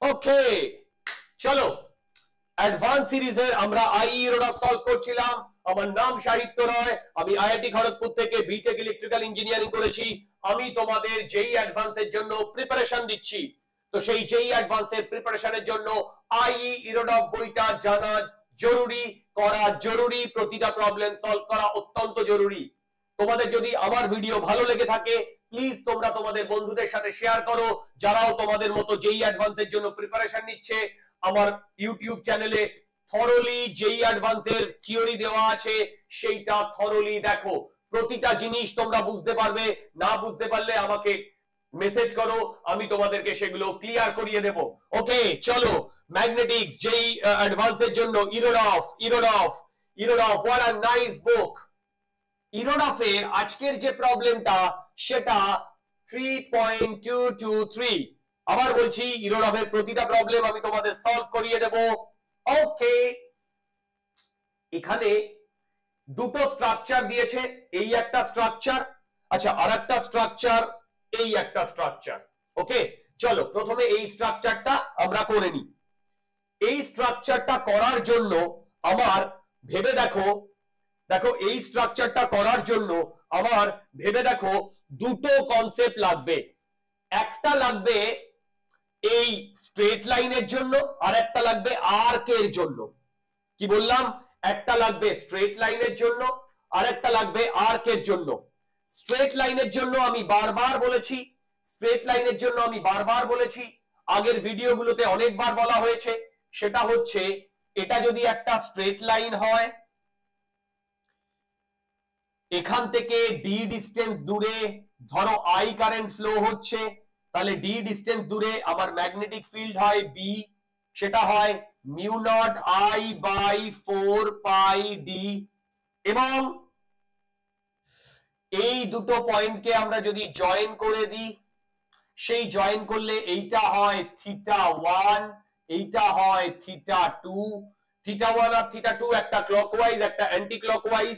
ওকে চলো অ্যাডভান্স সিরিজের আমরা আই ইরোডা সলভ করছিলাম। আমার নাম সাহিত্য রায়, আমি আইআইটি খড়গপুর থেকে বিটেক ইলেকট্রিক্যাল ইঞ্জিনিয়ারিং করেছি। আমি তোমাদের যেই অ্যাডভান্সের জন্য প্রিপারেশন দিচ্ছি, তো সেই যেই অ্যাডভান্সের প্রিপারেশনের জন্য আই ইরোডা বইটা জানা জরুরি, করা জরুরি, প্রতিটা প্রবলেম সলভ করা অত্যন্ত জরুরি। তোমাদের যদি আমার ভিডিও ভালো লেগে থাকে প্লিজ তোমরা তোমাদের বন্ধুদের সাথে শেয়ার করো, যারাও তোমাদের মতো যেই অ্যাডভান্সের জন্য প্রিপারেশন নিচ্ছে। আমার ইউটিউব চ্যানেলে থরলি যেই অ্যাডভান্সের থিওরি দেওয়া আছে সেইটা থরলি দেখো, প্রতিটা জিনিস তোমরা বুঝতে পারবে। না বুঝতে পারলে আমাকে মেসেজ করো, আমি তোমাদেরকে সেগুলো ক্লিয়ার করিয়ে দেব। ওকে চলো ম্যাগনেটিক্স যেই অ্যাডভান্সের জন্য ইরোডফ what a nice book। ইরোডফের আজকের যে প্রবলেমটা সেটা 3.223। আবার বলছি ইরোডফের প্রতিটা প্রবলেম আমি তোমাদের সলভ করিয়ে দেব। ওকে এখানে দুটো স্ট্রাকচার দিয়েছে, এই একটা স্ট্রাকচার, আচ্ছা আরেকটা স্ট্রাকচার, এই একটা স্ট্রাকচার। ওকে চলো প্রথমে এই স্ট্রাকচারটা আমরা করে নিই। এই স্ট্রাকচারটা করার জন্য আমার ভেবে দেখো এই স্ট্রাকচারটা করার জন্য আমার ভেবে দেখো দুটো কনসেপ্ট লাগবে। একটা লাগবে এই স্ট্রেট লাইনের জন্য আর একটা লাগবে আর্কের জন্য। কি বললাম? একটা লাগবে স্ট্রেট লাইনের জন্য আর একটা লাগবে আর্কের জন্য। স্ট্রেট লাইনের জন্য আমি বারবার বলেছি, আগের ভিডিওগুলোতে অনেকবার বলা হয়েছে, সেটা হচ্ছে এটা যদি একটা স্ট্রেট লাইন হয়, এখান থেকে ডি ডিস্টেন্স দূরে ধরো আই কারেন্ট ফ্লো হচ্ছে, তাহলে ডি ডিস্টেন্স দূরে আমার ম্যাগনেটিক ফিল্ড হয় বি, সেটা হয় mu not I by 4 pi D. এবং এই দুটো পয়েন্টকে আমরা যদি জয়েন করে দিই, সেই জয়েন করলে এইটা হয় থিটা 1, এইটা হয় থিটা 2। থিটা 1 আর থিটা 2 একটা ক্লকওয়াইজ একটা অ্যান্টি ক্লকওয়াইজ,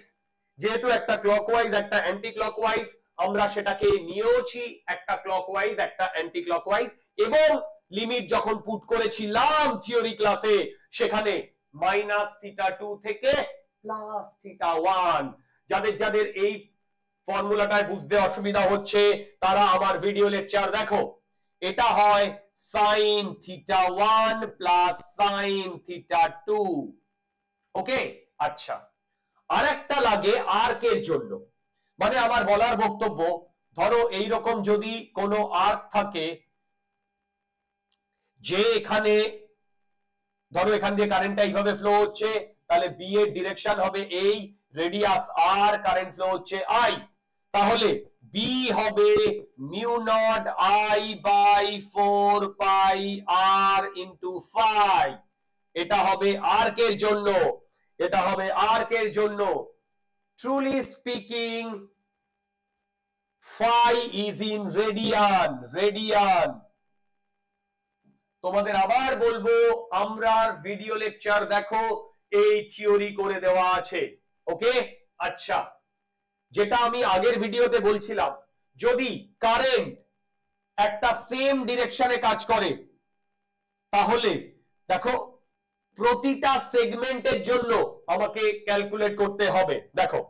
যেহেতু একটা ক্লকওয়াইজ একটা অ্যান্টি ক্লকওয়াইজ আমরা সেটাকে নিয়েওছি একটা ক্লকওয়াইজ একটা অ্যান্টি ক্লকওয়াইজ। এবং লিমিট যখন পুট করেছিলাম থিওরি ক্লাসে সেখানে মাইনাস থিটা 2 থেকে প্লাস থিটা 1। যাদের যাদের এই ফর্মুলাটায় বুঝতে অসুবিধা হচ্ছে তারা আমার ভিডিও লেকচার দেখো। এটা হয় sign theta 1 plus sine theta 2। ওকে আচ্ছা আর একটা লাগে আর্কের জন্য। মানে আমার বলার বক্তব্য, ধরো এইরকম যদি কোনো আর্ক থাকে, যে এখানে ধরো এখান দিয়ে কারেন্টটা এইভাবে ফ্লো হচ্ছে, তাহলে বি এর ডিরেকশন হবে এই, রেডিয়াস আর, কারেন্ট ফ্লো হচ্ছে আই, তাহলে বি হবে mu not I by 4 pi R into phi. এটা হবে আর্কের জন্য, এটা হবে আর্কের জন্য। Truly speaking phi is in radian. তোমাদের আবার বলবো আমরা ভিডিও লেকচার দেখো, এই থিওরি করে দেওয়া আছে। ওকে আচ্ছা যেটা আমি আগের ভিডিওতে বলছিলাম, যদি কারেন্ট একটা সেম ডিরেকশনে কাজ করে তাহলে দেখো প্রতিটা সেগমেন্টের জন্য আমাকে ক্যালকুলেট করতে হবে। দেখো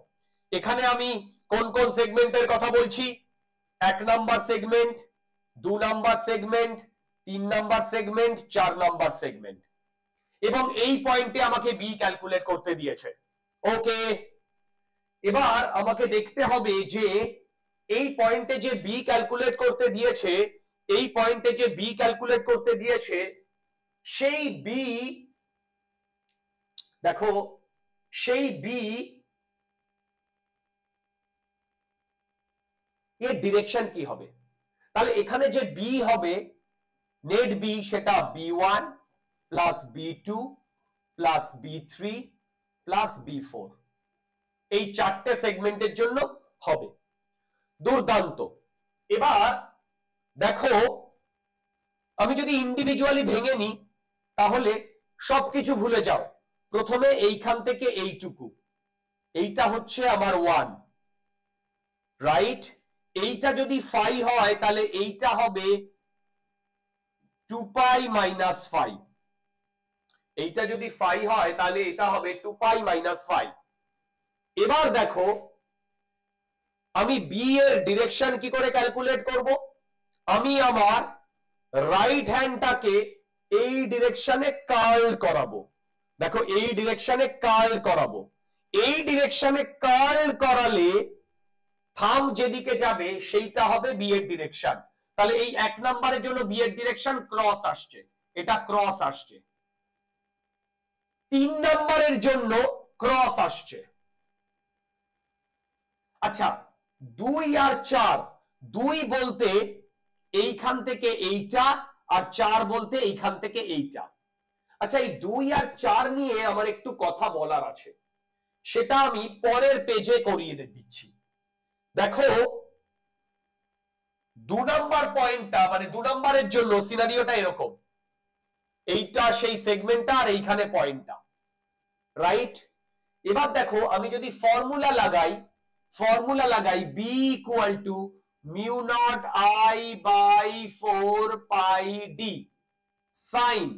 এখানে আমি কোন কোন সেগমেন্টের কথা বলছি, 1 number segment, 2 number segment, 3 number segment, 4 number segment. এবং এই পয়েন্টে আমাকে বি ক্যালকুলেট করতে দিয়েছে। ওকে এবার আমাকে দেখতে হবে যে এই পয়েন্টে যে বি ক্যালকুলেট করতে দিয়েছে, এই পয়েন্টে যে বি ক্যালকুলেট করতে দিয়েছে সেই বি, দেখো সেই বি এর ডিরেকশন কি হবে। তাহলে এখানে যে বি হবে নেট বি সেটা B1 plus B2 plus B3 plus B4, এই চারটে সেগমেন্টের জন্য হবে। দুর্দান্ত। এবার দেখো আমি যদি ইন্ডিভিজুয়ালি ভেঙে নিই তাহলে সবকিছু ভুলে যাও। প্রথমে এইখান থেকে এইটুকু, এইটা হচ্ছে আমার 1, রাইট? এইটা যদি ফাই হয় তাহলে এইটা হবে 2 পাই মাইনাস 5, এইটা যদি 5 হয় তাহলে এটা হবে 2 পাই মাইনাস 5। এবার দেখো আমি বি এর ডিরেকশন কি করে ক্যালকুলেট করব? আমি আমার রাইট হ্যান্ডটাকে এই ডিরেকশনে কার্ল করাবো। দেখো এই ডিরেকশনে কার্ল করাবো, এই ডিরেকশনে কার্ল করালে থাম্ব যেদিকে যাবে সেইটা হবে বি এর ডিরেকশন। তাহলে এই 1 নম্বরের জন্য বি এর ডিরেকশন ক্রস আসছে, এটা ক্রস আসছে। 3 নম্বরের জন্য ক্রস আসছে। আচ্ছা 2 আর 4, 2 বলতে এইখান থেকে এইটা, আর 4 বলতে এইখান থেকে এইটা। আচ্ছা এই 2 আর 4 নিয়ে আমার একটু কথা বলার আছে, সেটা আমি পরের পেজে করিয়ে দিচ্ছি। দেখো 2 নম্বর পয়েন্টটা মানে 2 নম্বরের জন্য সিনারিওটা এরকম, এইটা সেই সেগমেন্টটা আর এইখানে পয়েন্টটা, রাইট? এবার দেখো আমি যদি ফর্মুলা লাগাই b equal to mu not i by 4 pi d sine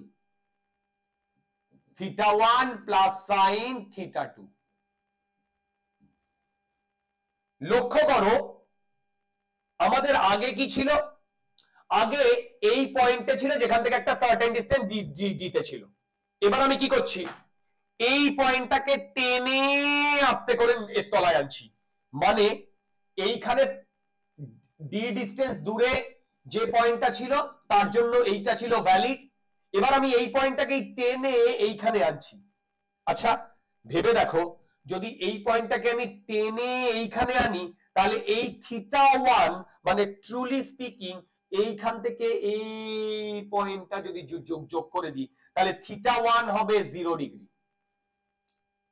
theta 1 plus sine theta 2। লক্ষ্য করো আমাদের আগে কি ছিল? আগে এই পয়েন্টে ছিল যেখান থেকে একটা সার্টেন ডিসটেন্স জিতে ছিল। এবার আমি কি করছি, এই পয়েন্টটাকে টেনে আস্তে করে এর তলায় আনছি, মানে এইখানে ডি ডিসটেন্স দূরে যে পয়েন্টটা ছিল তার জন্য এইটা ছিল ভ্যালিড। এবার আমি এই পয়েন্টটাকে টেনে এইখানে আনছি। আচ্ছা ভেবে দেখো যদি এই পয়েন্টটাকে আমি টেনে এইখানে আনি তাহলে এই থিটা 1 মানে ট্রুলি স্পিকিং এইখান থেকে এই পয়েন্টটা যদি যোগ করে দিই তাহলে থিটা 1 হবে 0 ডিগ্রি।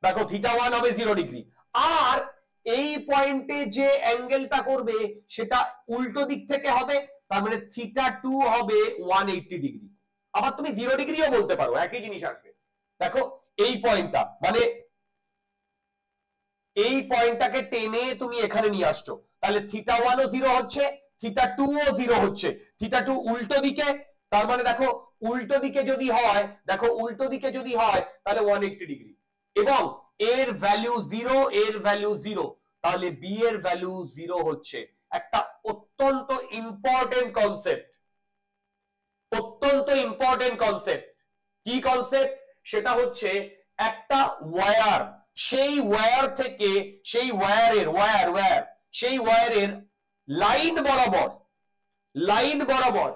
দেখো থিটা 1 হবে 0 ডিগ্রি, আর এই পয়েন্টে যে অ্যাঙ্গেলটা করবে সেটা উল্টো দিক থেকে হবে, তার মানে থিটা 2 হবে 180 ডিগ্রি। আবার তুমি 0 ডিগ্রিও বলতে পারো, একই জিনিস আসবে। দেখো এই পয়েন্টটা মানে এই পয়েন্টটাকে টেনে তুমি এখানে নিয়ে আসছো, তাহলে থিটা 1 ও 0 হচ্ছে, থিটা 2 ও 0 হচ্ছে। থিটা 2 উল্টো দিকে, তার মানে দেখো উল্টো দিকে যদি হয়, দেখো উল্টো দিকে যদি হয় তাহলে 180 ডিগ্রি, এবং এর ভ্যালু 0, এর ভ্যালু 0, তাহলে বি এর ভ্যালু 0 হচ্ছে। একটা অত্যন্ত ইম্পর্টেন্ট কনসেপ্ট, অত্যন্ত ইম্পর্টেন্ট কনসেপ্ট। কি কনসেপ্ট? সেটা হচ্ছে একটা ওয়্যার, সেই ওয়্যার থেকে সেই ওয়্যারের লাইন বরাবর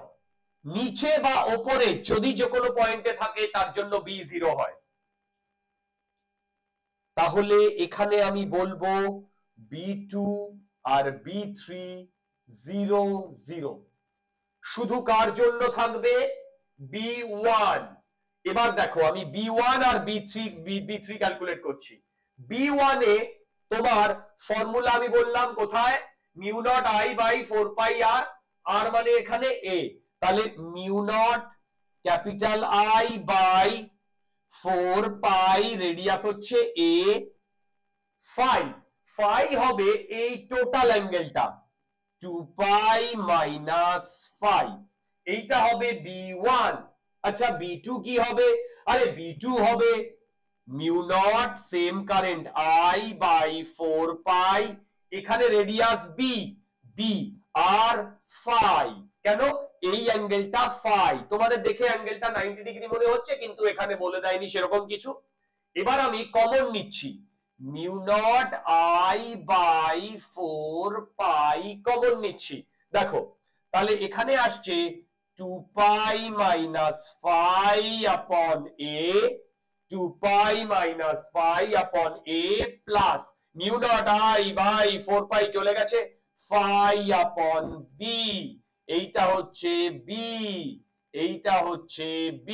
নিচে বা ওপরে যদি যে কোনো পয়েন্টে থাকে তার জন্য বি 0 হয়। তাহলে এখানে আমি বলবো B2 আর B3 0 0। শুধু কার জন্য থাকবে? B1। এবার দেখো আমি B1 আর B3 ক্যালকুলেট করছি। B1 এ তোমার ফর্মুলা আমি বললাম কোথায়, mu not I by 4 pi R, R মানে এখানে A, তাহলে mu naught capital I by 4 pi, radius হচ্ছে A, ফাই হবে এই টোটাল অ্যাঙ্গেলটা 2 পাই মাইনাস 5, এইটা হবে B1। আচ্ছা B2 কি হবে? আরে B2 হবে mu naught same current I by 4 pi, এখানে রেডিয়াস B আর ফাই। কেন? এই অ্যাঙ্গেলটা ফাই। তোমাদের দেখে অ্যাঙ্গেলটা 90 ডিগ্রি মনে হচ্ছে, কিন্তু এখানে বলে দেয়নি সেরকম কিছু। এবার আমি কমন নিচ্ছি, mu not I by 4 pi common নিচ্ছি। দেখো তাহলে এখানে আসছে 2 পাই minus 5 upon A, 2 pi minus 5 upon A plus mu not I by 4 pi চলে গেছে 5 আপন B, এইটা হচ্ছে B, এইটা হচ্ছে B।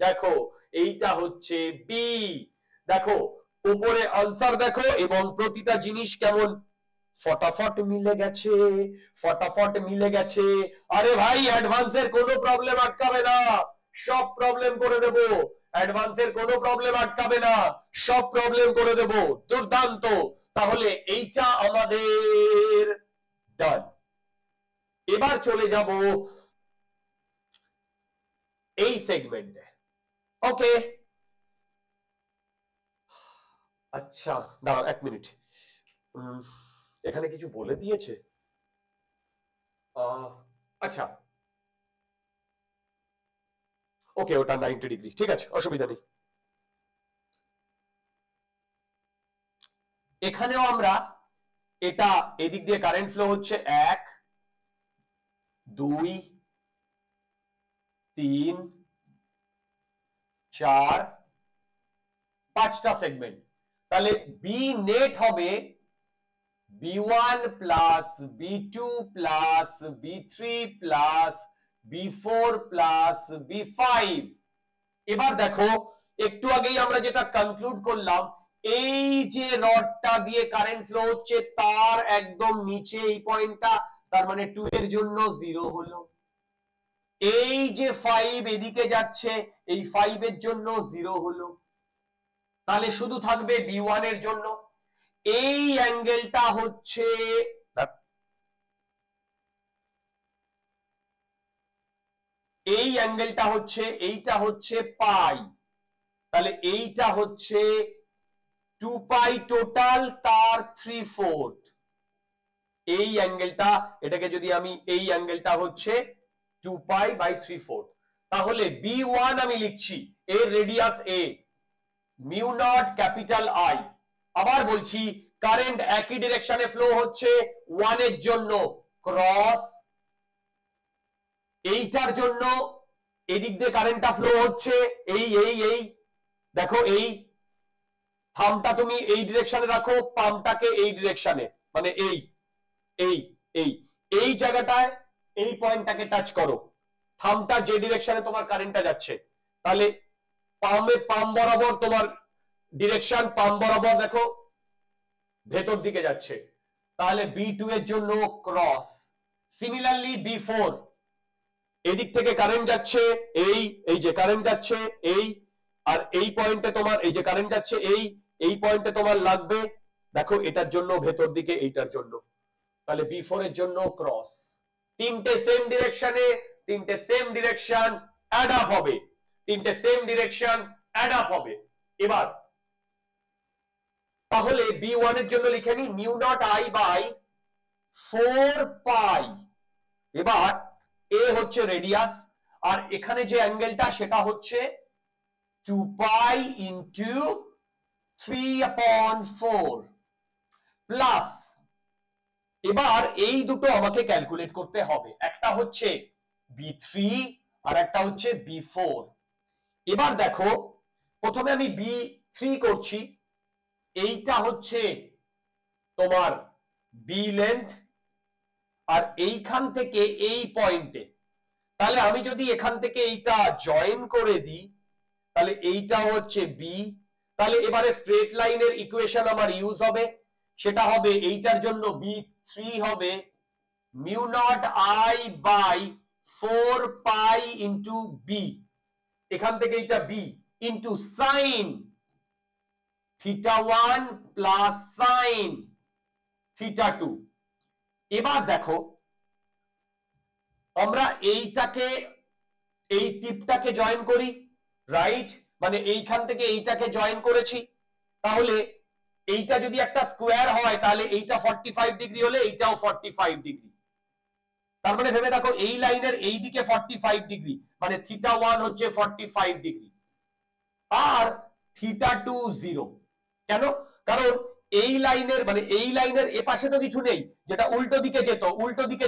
দেখো এইটা হচ্ছে B। দেখো উপরে আনসার দেখো, এবং প্রতিটা জিনিস কেমন ফটাফট মিলে গেছে, ফটাফট মিলে গেছে। আরে ভাই অ্যাডভান্সের কোনো প্রবলেম আটকাবে না, সব প্রবলেম করে দেব। অ্যাডভান্সের কোনো প্রবলেম আটকাবে না, সব প্রবলেম করে দেব। দুর্দান্ত। তাহলে এইটা আমাদের ডান। এবার চলে যাব সেগমেন্টে। ওকে, আচ্ছা দাঁড়াও এক মিনিট, এখানে কিছু বলে দিয়েছে। আচ্ছা ওকে, ওটা 90 ডিগ্রি, ঠিক আছে, অসুবিধা নেই। এখানেও আমরা এটা এদিক দিয়ে কারেন্ট ফ্লো হচ্ছে 1 2 3 4 5টা সেগমেন্ট। তাহলে বি নেট হবে B1 plus B2 plus B3 plus B4 plus B5। এবার দেখো একটু আগেই আমরা যেটা কনক্লুড করলাম, এই যে রডটা দিয়ে কারেন্ট ফ্লো হচ্ছে তার একদম নিচে এই পয়েন্টটা, তার মানে 2 এর জন্য 0 হলো। এই যে 5 এদিকে যাচ্ছে, এই 5 এর জন্য 0 হলো। তাহলে শুধু থাকবে B1 এর জন্য। এই অ্যাঙ্গেলটা হচ্ছে এইটা হচ্ছে পাই, তাহলে এইটা হচ্ছে 2 পাই টোটাল, তার 3/4 এই অ্যাঙ্গেলটা। এটাকে যদি আমি, এই অ্যাঙ্গেলটা হচ্ছে 2 পাই বাই 3/4। তাহলে B1 আমি লিখছি, এর radius a, mu naught capital I। আবার বলছি, কারেন্ট একই ডিরেকশনে ফ্লো হচ্ছে 1 এর জন্য ক্রস, এইটার জন্য এদিক দিয়ে কারেন্টটা ফ্লো হচ্ছে এই দেখো, এই থামটা তুমি এই ডিরেকশনে রাখো, পাম্পটাকে এই ডিরেকশনে, মানে এই এই এই এই জায়গাটায় এই পয়েন্টটাকে টাচ করো, থামটা যে ডিরেকশনে তোমার কারেন্টটা যাচ্ছে। তাহলে পাম্প বরাবর তোমার ডিরেকশন, পাম্প বরাবর দেখো ভেতর দিকে যাচ্ছে। তাহলে B2 এর জন্য ক্রস। সিমিলারলি B4, এদিক থেকে কারেন্ট যাচ্ছে এই যে কারেন্ট যাচ্ছে এই, আর এই পয়েন্টে তোমার এই যে কারেন্ট যাচ্ছে এই পয়েন্টে তোমার লাগবে দেখো এটার জন্য ভেতর দিকে, এইটার জন্য। তাহলে B4 এর জন্য ক্রস। তিনটে সেম ডিরেকশনে, তিনটে সেম ডিরেকশন অ্যাড আপ হবে, তিনটে সেম ডিরেকশন অ্যাড আপ হবে। এবার তাহলে B1 এর জন্য লিখে নি মিউ নট I বাই 4 পাই। এবার এ হচ্ছে রেডিয়াস, আর এখানে যে অ্যাঙ্গেলটা সেটা হচ্ছে 2 পাই ইনটু 3/4 প্লাস, এবার এই দুটো আমাকে ক্যালকুলেট করতে হবে, একটা হচ্ছে B3 আর একটা হচ্ছে B4। এবার দেখো প্রথমে আমি B3 করছি, এইটা হচ্ছে তোমার বি লেন্থ, আর এইখান থেকে এই পয়েন্টে, তাহলে আমি যদি এখান থেকে এইটা জয়েন করে দিই তাহলে এইটা হচ্ছে বি। তাহলে এবারে স্ট্রেট লাইনের ইকুয়েশন আমার ইউজ হবে, সেটা হবে এইটার জন্য B3 হবে mu not I by 4 pi into B, এখান থেকে এইটা B into sine θ1 plus sine θ2। এবার দেখো আমরা এইটাকে, এই টিপটাকে জয়েন করি, রাইট, মানে এইখান থেকে এইটাকে জয়েন করেছি। তাহলে এইটা যদি একটা স্কোয়ার হয় তাহলে এইটা 45 ডিগ্রি হলে এইটাও 45 ডিগ্রি। তার মানে ভেবে দেখো এই লাইনের এই দিকে 45 ডিগ্রি, মানে θ1 হচ্ছে 45 ডিগ্রি আর θ2 0। কেন? কারণ এই লাইনের, মানে এই লাইনের এ পাশে তো কিছু নেই, যেটা উল্টো দিকে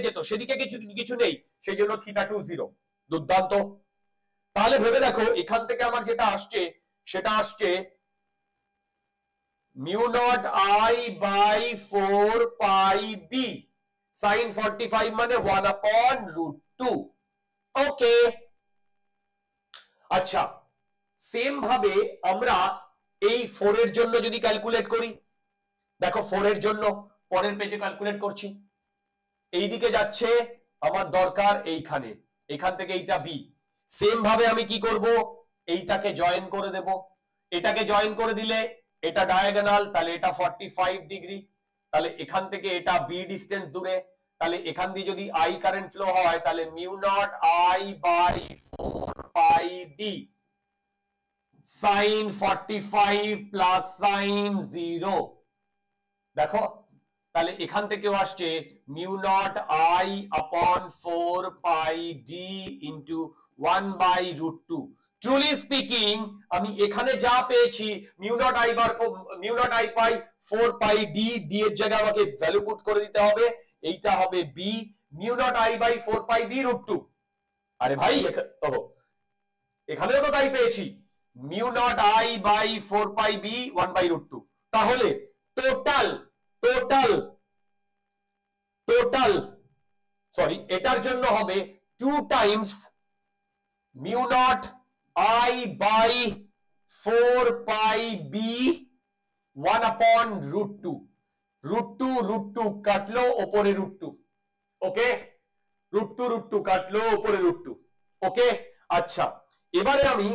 যেত সেদিকে কিছু নেই, সেই জন্য θ2 0। দুর্দান্ত। তাহলে ভেবে দেখো এখান থেকে আমার যেটা আসছে সেটা আসছে mu not I by 4 pi B sine 45 মানে 1/√2। ওকে, আচ্ছা সেম ভাবে আমরা এই 4 এর জন্য যদি ক্যালকুলেট করি, দেখো 4 এর জন্য পরের পেজে ক্যালকুলেট করছি। এই দিকে যাচ্ছে আমার দরকার এইখানে, এখান থেকে এইটা বি। সেম ভাবে আমি কি করব, এইটাকে জয়েন করে দেব, এটাকে জয়েন করে দিলে এটা ডায়াগোনাল, তাহলে এটা 45 ডিগ্রি। তাহলে এখান থেকে এটা বি ডিসটেন্স দূরে, তাহলে এখান দিয়ে যদি I কারেন্ট ফ্লো হয় তাহলে mu not I by 4 pi D, sine 45 plus sine 0। দেখো তাহলে এখান থেকেও আসছে মিউ নট আই আপন 4 pi D into 1/√2। Truly speaking আমি এখানে যা পেয়েছি mu not I pi 4 pi D, D এর জায়গায় আমাকে ভ্যালু পুট করে দিতে হবে, এইটা হবে B mu not I by 4 pi ডি√2। আরে ভাই এখানেও তো তাই পেয়েছি, mu not I by 4 pi B 1/√2। তাহলে টোটাল টোটাল টোটাল সরি এটার জন্য হবে 2 times mu not I by 4 pi B 1/√2। √2 কাটলো ওপরে √2। ওকে, √2 কাটলো ওপরে √2। ওকে, আচ্ছা এবারে আমি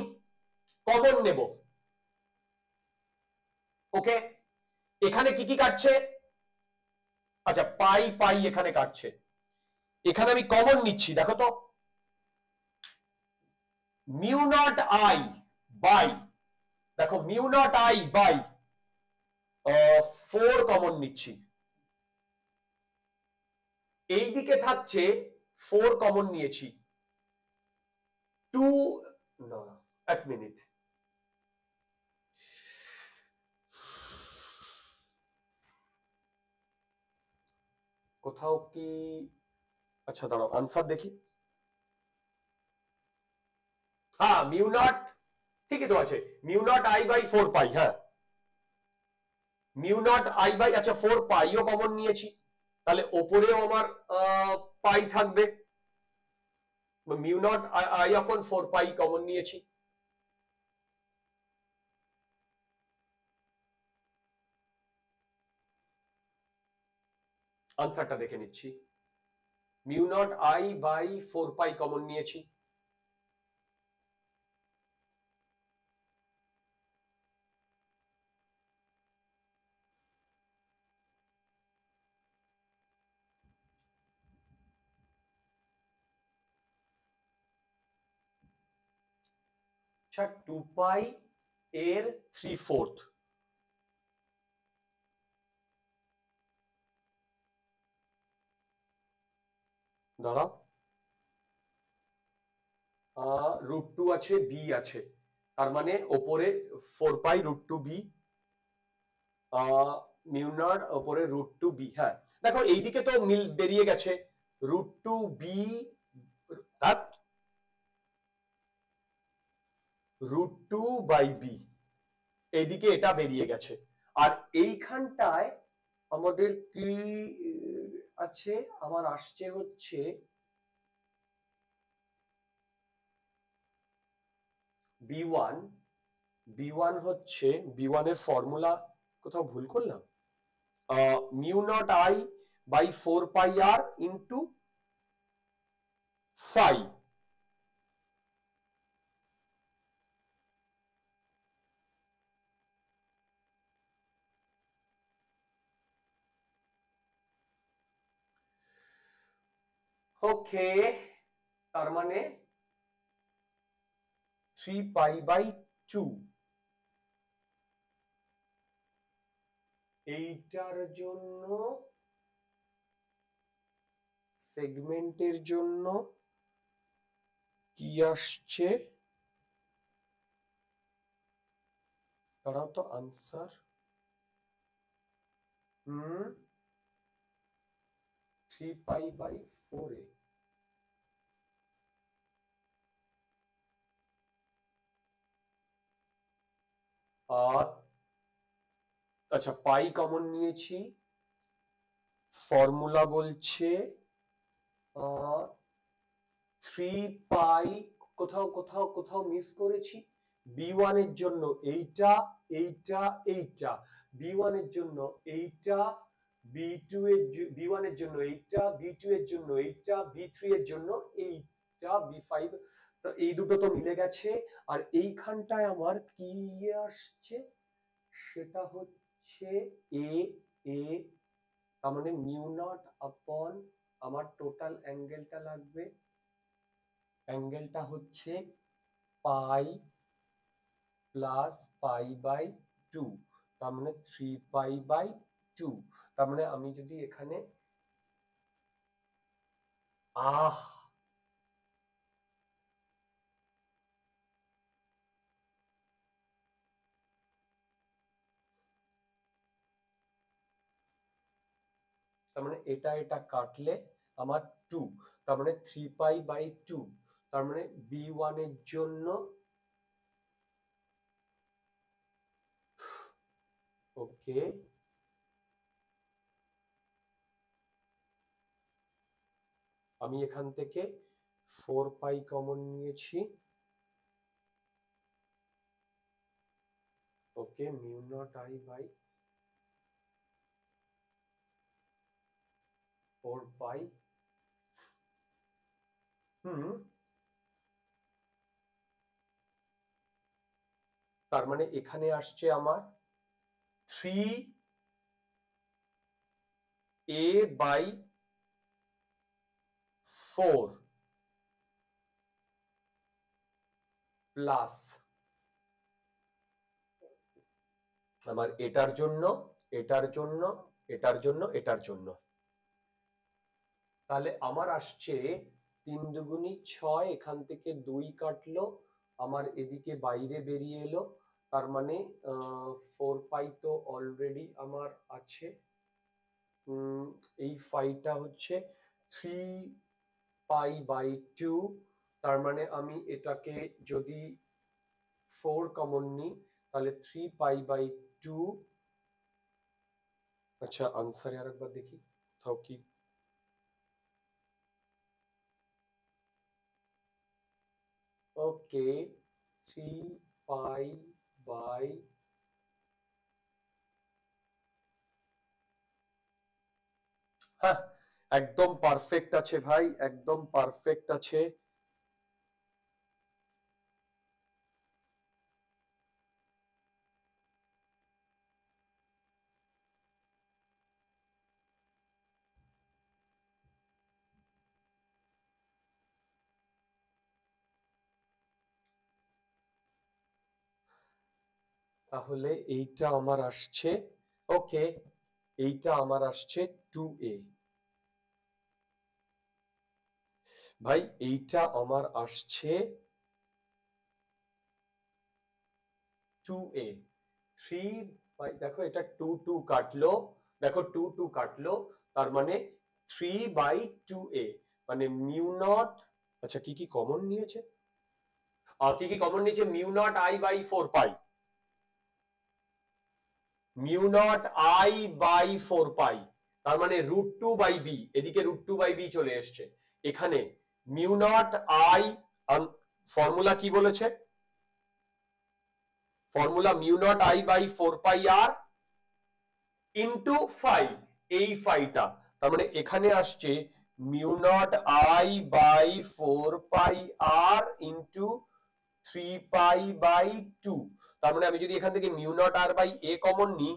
কমন নেব। ওকে, এখানে কি কি কাটছে? আচ্ছা পাই পাই এখানে কাটছে, এখানে আমি কমন নিচ্ছি। দেখো তো মিউ নট আই বাই, দেখো mu not I by 4 common নিচ্ছি, এই দিকে থাকছে 4 কমন নিয়েছি 2 না, এক মিনিট, কোথাও কি, আচ্ছা দাঁড়াও আনসার দেখি। হ্যাঁ মিউ নট ঠিকই তো আছে, মিউ নট আই বাই 4 পাই, হ্যাঁ মিউ নট আই বাই, আচ্ছা 4 পাইও কমন নিয়েছি, তাহলে ওপরেও আমার পাই থাকবে, মিউ নট আই আপন 4 পাই কমন নিয়েছি। আনসারটা দেখে নিচ্ছি, mu not I by 4 pi common নিয়েছি, আচ্ছা 2 পাই এর 3/4, দাঁড়াও √2 আছে বি আছে, তার মানে ওপরে 4 পাই √2 বি, মিউ নট ওপরে √2 বি। হ্যাঁ দেখো এইদিকে তো মিল বেরিয়ে গেছে, √2 বি √2 বাই বি, এইদিকে এটা বেরিয়ে গেছে। আর এইখানটায় আমাদের কি আছে, আমার আসছে হচ্ছে b1, b1 হচ্ছে b1 এর ফর্মুলা কোথাও ভুল করলাম, mu not I by 4 pi আর ইন্টু ফাই। ওকে, তার মানে 3 পাই বাই 2, এইটার জন্য সেগমেন্টের জন্য কি আসছে, দাঁড়াও তো আনসার, 3 পাই বাই 4 এ, আর আচ্ছা পাই কমন নিয়েছি, ফর্মুলা বলছে 3 পাই, কোথাও কোথাও কোথাও মিস করেছি, b1 এর জন্য এইটা এইটা এইটা, b1 এর জন্য এইটা, b2 এর b1 এর জন্য এইটা, b2 এর জন্য এইটা, b3 এর জন্য এইটা, b5, তো এই দুটো তো মিলে গেছে। আর এইখানটায় আমার কি আসছে, সেটা হচ্ছে এ এ, তার মানে মিউ নট আপন আমার টোটাল অ্যাঙ্গেলটা লাগবে, অ্যাঙ্গেলটা হচ্ছে পাই প্লাস পাই বাই 2, তার মানে 3 পাই বাই 2। তার মানে আমি যদি এখানে তার মানে এটা এটা কাটলে আমার 2, তার মানে 3 পাই বাই 2, তার মানে b1 এর জন্য ওকে আমি এখান থেকে 4 পাই কমন নিয়েছি। ওকে mu not I by 4 pi তার মানে এখানে আসছে আমার 3a বাই 4 প্লাস আমার এটার জন্য এটার জন্য এটার জন্য এটার জন্য, তাহলে আমার আসছে 3 দুগুণী 6, এখান থেকে 2 কাটলো, আমার এদিকে বাইরে বেরিয়ে এলো, তার মানে 4 পাই তো অলরেডি আমার আছে, এই ফাইটা হচ্ছে 3 পাই বাই 2, তার মানে আমি এটাকে যদি 4 কমন নিই তাহলে 3 পাই বাই 2। আচ্ছা আনসারে আরেকবার দেখি তাও কি, ওকে 3 পাই বাই হ্যাঁ একদম পারফেক্ট আছে ভাই, একদম পারফেক্ট আছে। তাহলে এইটা আমার আসছে ওকে, এইটা আমার আসছে 2a ভাই, এইটা আমার আসছে 2a 3 বাই, দেখো এটা 2 2 কাটলো, দেখো 2 2 কাটলো, তার মানে 3 বাই 2a মানে মিউ নট, আচ্ছা কি কি কমন নিয়েছে, কি কি কমন নিয়েছে, mu not I by 4 pi, mu not I by 4 pi, তার মানে √2 বাই বি, এদিকে √2 বাই বি চলে এসছে, এখানে মিউ নট আই, ফর্মুলা কি বলেছে, formula mu not I by 4 pi R into phi, এই ফাইটা, তার মানে এখানে আসছে mu not I by 4 pi R into 3 pi by 2, তার মানে আমি যদি এখান থেকে mu naught R by A common নিই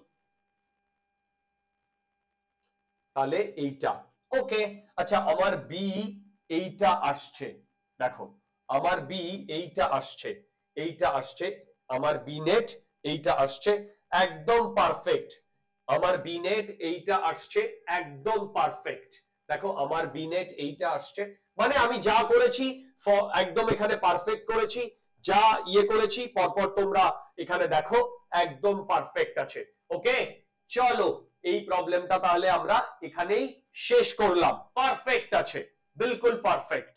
তাহলে এইটা ওকে। আচ্ছা আমার বি এইটা আসছে, দেখো আমার বি এইটা আসছে, এইটা আসছে, আমার বি নেট এইটা আসছে একদম পারফেক্ট, আমার বি নেট এইটা আসছে একদম পারফেক্ট, দেখো আমার বি নেট এইটা আসছে, মানে আমি যা করেছি একদম এখানে পারফেক্ট করেছি, যা ইয়ে করেছি পরপর তোমরা এখানে দেখো একদম পারফেক্ট আছে। ওকে চলো এই প্রবলেমটা তাহলে আমরা এখানেই শেষ করলাম, পারফেক্ট আছে, বিলকুল পারফেক্ট।